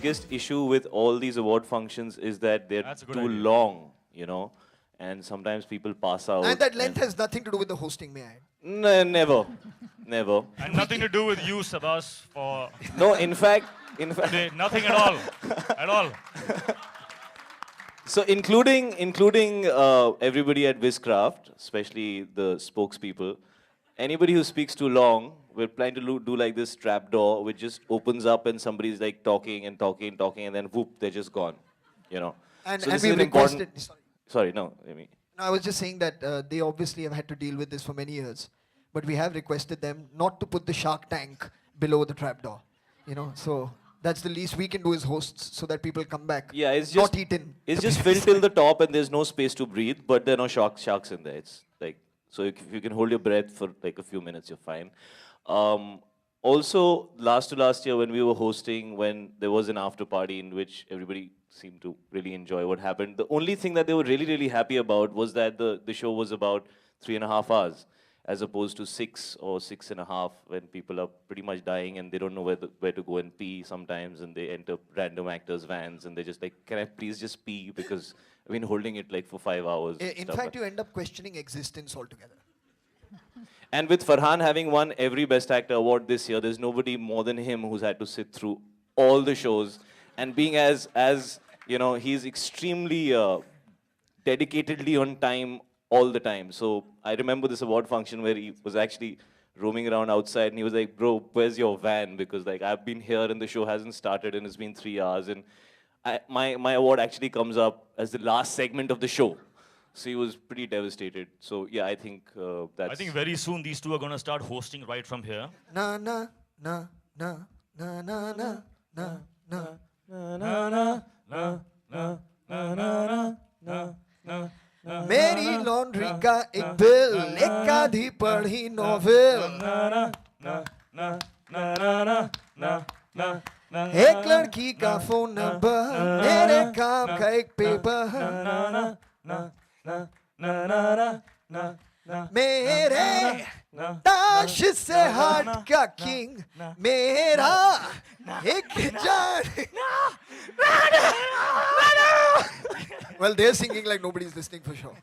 biggest issue with all these award functions is that they're That's a good too idea. long, you know, and sometimes people pass out. And that length has nothing to do with the hosting, may I add. Never, never. And nothing to do with you, Sabas, for No, in fact, today. Nothing at all. At all. so including everybody at Viscraft, especially the spokespeople, anybody who speaks too long, we're planning to do like this trap door, which just opens up and somebody's like talking and talking and talking, and then whoop, they're just gone, you know. And, So and this is we've an important- requested. Sorry, no, I mean. No, I was just saying that they obviously have had to deal with this for many years, but we have requested them not to put the shark tank below the trapdoor. You know, so that's the least we can do as hosts, so that people come back. Yeah, it's not just eaten. It's just filled till the top, and there's no space to breathe. But there are no sharks in there. It's like, so if you can hold your breath for like a few minutes, you're fine. Also, last to last year when we were hosting, when there was an after party in which everybody seemed to really enjoy what happened, the only thing that they were really, really happy about was that the show was about 3.5 hours, as opposed to 6 or 6.5, when people are pretty much dying and they don't know where to go and pee sometimes, and they enter random actors' vans and they're just like, can I please just pee, because I've been holding it like for 5 hours. In stuff fact, like- you end up questioning existence altogether. And with Farhan having won every Best Actor award this year, there's nobody more than him who's had to sit through all the shows, and being as you know, he's extremely dedicatedly on time all the time. So I remember this award function where he was actually roaming around outside, and he was like, bro, where's your van? Because like I've been here and the show hasn't started and it's been 3 hours, and my award actually comes up as the last segment of the show. So he was pretty devastated. So yeah, I think that's... I think very soon these two are going to start hosting right from here. Na na na na na na na na na. मेरी laundry का एक bill एक आधी पढ़ी novel एक लड़की का phone number मेरे काम का एक पेपर मेरे ताश से हार्ट का किंग मेरा एक जान Well, they're singing like nobody's listening for sure.